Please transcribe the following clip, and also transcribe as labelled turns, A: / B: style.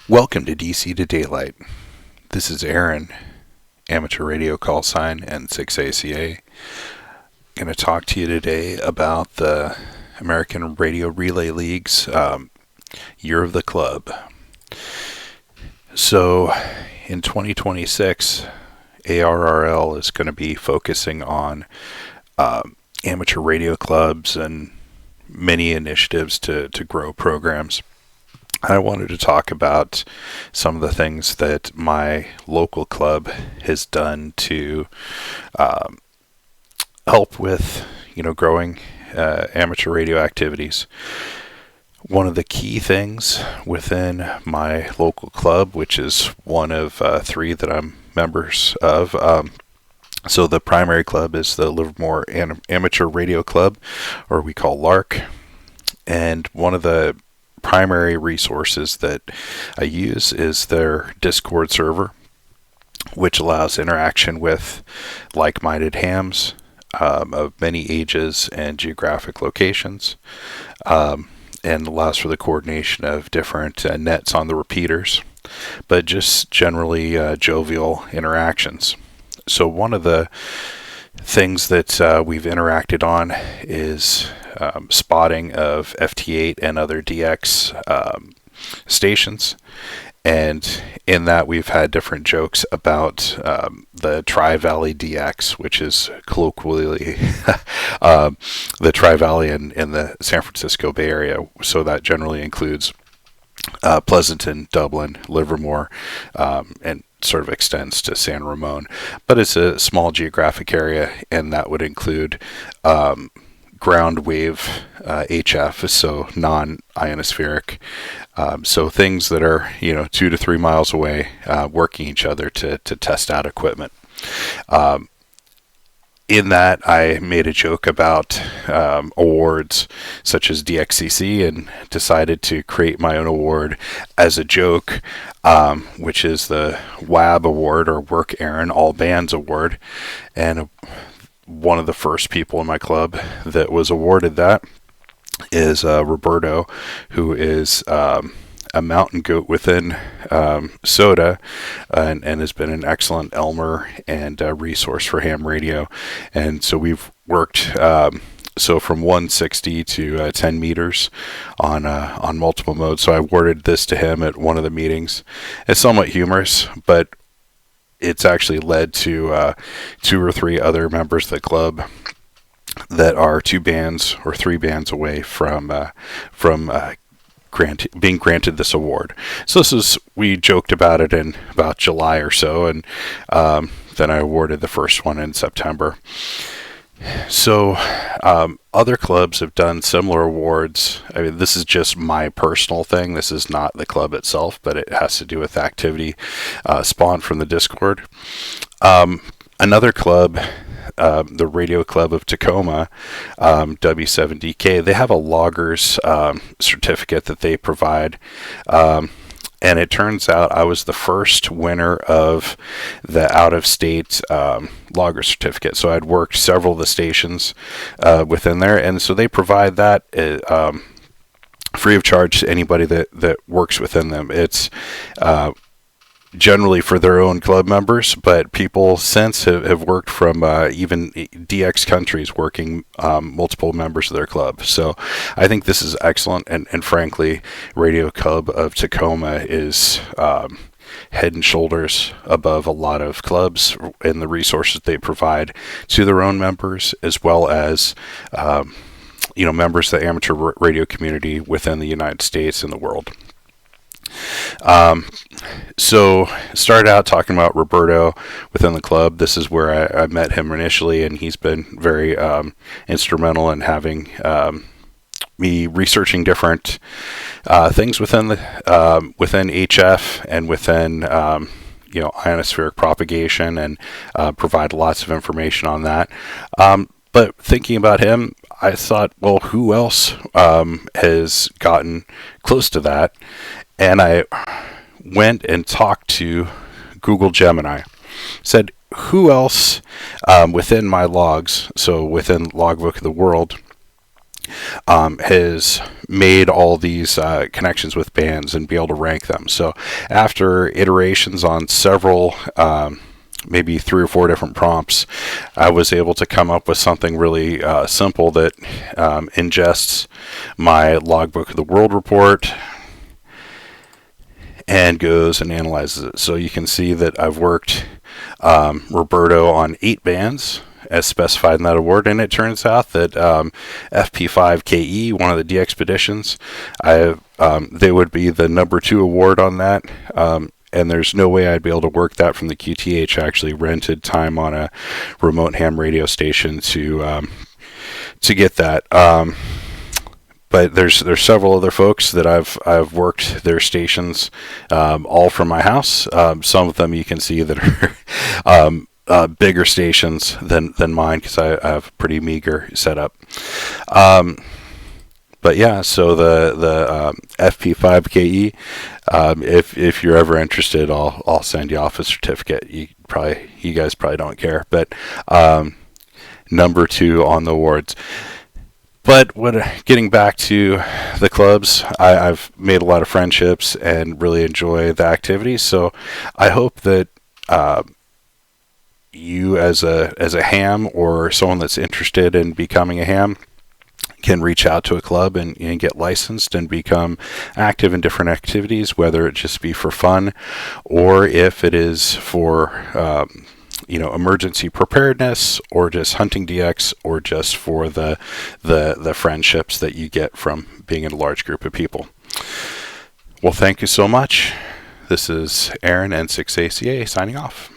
A: Welcome to DC to Daylight. This is Aaron, amateur radio call sign N6ACA. Going to talk to you today about the American Radio Relay League's Year of the Club. So, in 2026, ARRL is going to be focusing on amateur radio clubs and many initiatives to grow programs. I wanted to talk about some of the things that my local club has done to help with, growing amateur radio activities. One of the key things within my local club, which is one of three that I'm members of, so the primary club is the Livermore Amateur Radio Club, or we call LARC, and one of the primary resources that I use is their Discord server, which allows interaction with like-minded hams of many ages and geographic locations, and allows for the coordination of different nets on the repeaters, but just generally jovial interactions. So one of the things that we've interacted on is spotting of FT8 and other DX stations, and in that we've had different jokes about the Tri-Valley DX, which is colloquially the Tri-Valley in the San Francisco Bay Area. So that generally includes Pleasanton, Dublin, Livermore, and sort of extends to San Ramon, but it's a small geographic area, and that would include ground wave HF, so non-ionospheric, so things that are 2 to 3 miles away, working each other to test out equipment. In that, I made a joke about awards such as DXCC and decided to create my own award as a joke, which is the WAB Award, or Work Aaron All Bands Award. And one of the first people in my club that was awarded that is Roberto, who is a mountain goat within SOTA, and has been an excellent Elmer and resource for ham radio. And so we've worked so from 160 to 10 meters on multiple modes. So I awarded this to him at one of the meetings. It's somewhat humorous, but it's actually led to 2 or 3 other members of the club that are 2 bands or 3 bands away from being granted this award. So we joked about it in about July or so, and then I awarded the first one in September. So other clubs have done similar awards. I mean, this is just my personal thing. This is not the club itself, but it has to do with activity spawned from the Discord. Another club, the Radio Club of Tacoma, W7DK, they have a logger's certificate that they provide. And it turns out I was the first winner of the out-of-state logger certificate. So I'd worked several of the stations within there, and so they provide that free of charge to anybody that works within them. It's generally for their own club members, but people since have worked from even DX countries, working multiple members of their club. So I think this is excellent, and frankly, Radio Club of Tacoma is head and shoulders above a lot of clubs in the resources they provide to their own members, as well as members of the amateur radio community within the United States and the world. So started out talking about Roberto within the club. This is where I met him initially, and he's been very instrumental in having me researching different things within HF and within ionospheric propagation, and provide lots of information on that. But thinking about him, I thought, well, who else has gotten close to that? And I went and talked to Google Gemini. Said, who else within my logs, so within Logbook of the World, has made all these connections with bands and be able to rank them. So after iterations on several, maybe 3 or 4 different prompts, I was able to come up with something really simple that ingests my logbook of the world report and goes and analyzes it. So you can see that I've worked Roberto on 8 bands as specified in that award, and it turns out that FP5KE, one of the D expeditions, they would be the number 2 award on that, and there's no way I'd be able to work that from the QTH. I actually rented time on a remote ham radio station to get that. But there's several other folks that I've worked their stations, all from my house. Some of them you can see that are bigger stations than mine, because I have a pretty meager setup. But yeah, so the FP5KE, if you're ever interested, I'll send you off a certificate. You guys probably don't care, but number 2 on the awards. But getting back to the clubs, I've made a lot of friendships and really enjoy the activities. So I hope that you, as a ham or someone that's interested in becoming a ham, can reach out to a club and get licensed and become active in different activities, whether it just be for fun or if it is for emergency preparedness, or just hunting DX, or just for the friendships that you get from being in a large group of people. Well, thank you so much. This is Aaron, N6ACA, signing off.